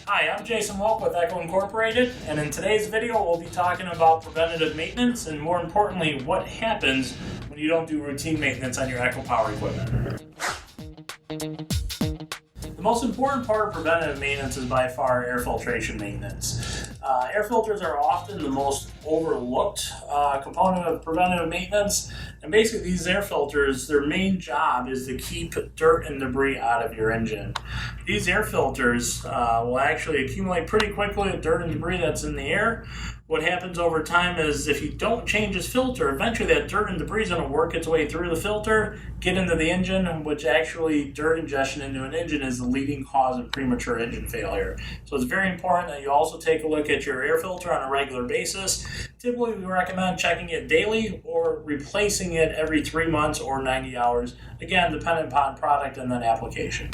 Hi, I'm Jason Wolk with Echo Incorporated, and in today's video we'll be talking about preventative maintenance and, more importantly, what happens when you don't do routine maintenance on your Echo Power equipment. The most important part of preventative maintenance is by far air filtration maintenance. Air filters are often the most overlooked component of preventative maintenance, and basically these air filters, their main job is to keep dirt and debris out of your engine. These air filters will actually accumulate pretty quickly with dirt and debris that's in the air. What happens over time is if you don't change this filter, eventually that dirt and debris is going to work its way through the filter, get into the engine, which actually dirt ingestion into an engine is the leading cause of premature engine failure. So it's very important that you also take a look at your air filter on a regular basis. Typically we recommend checking it daily or replacing it every 3 months or 90 hours, again dependent upon product and then application.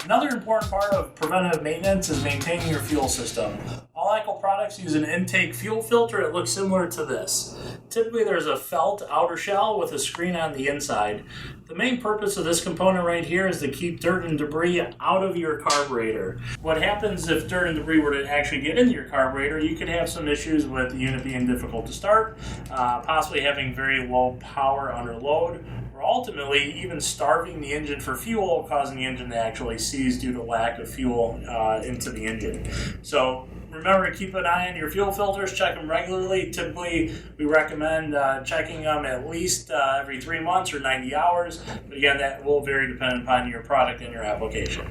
Another important part of preventative maintenance is maintaining your fuel system. All Echo products use an intake fuel filter. It looks similar to this. Typically there's a felt outer shell with a screen on the inside. The main purpose of this component right here is to keep dirt and debris out of your carburetor. What happens if dirt and debris were to actually get into your carburetor, you could have some issues with the unit being difficult to start, possibly having very low power under load, or ultimately even starving the engine for fuel, causing the engine to actually seize due to lack of fuel into the engine. So remember to keep an eye on your fuel filters, check them regularly. Typically, we recommend checking them at least every 3 months or 90 hours. But again, that will vary depending upon your product and your application.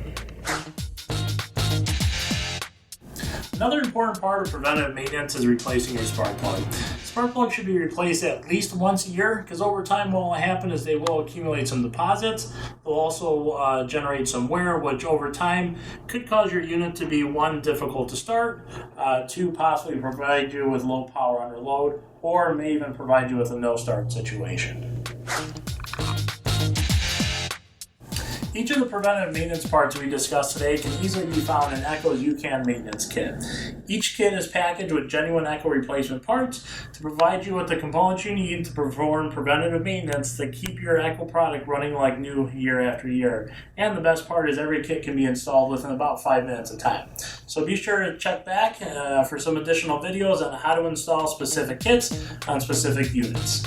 Another important part of preventative maintenance is replacing your spark plug. Spark plugs should be replaced at least once a year because over time what will happen is they will accumulate some deposits. They'll also generate some wear, which over time could cause your unit to be, one, difficult to start, two, possibly provide you with low power under load, or may even provide you with a no-start situation. Each of the preventative maintenance parts we discussed today can easily be found in Echo's YouCan maintenance kit. Each kit is packaged with genuine Echo replacement parts to provide you with the components you need to perform preventative maintenance to keep your Echo product running like new year after year. And the best part is every kit can be installed within about 5 minutes of time. So be sure to check back for some additional videos on how to install specific kits on specific units.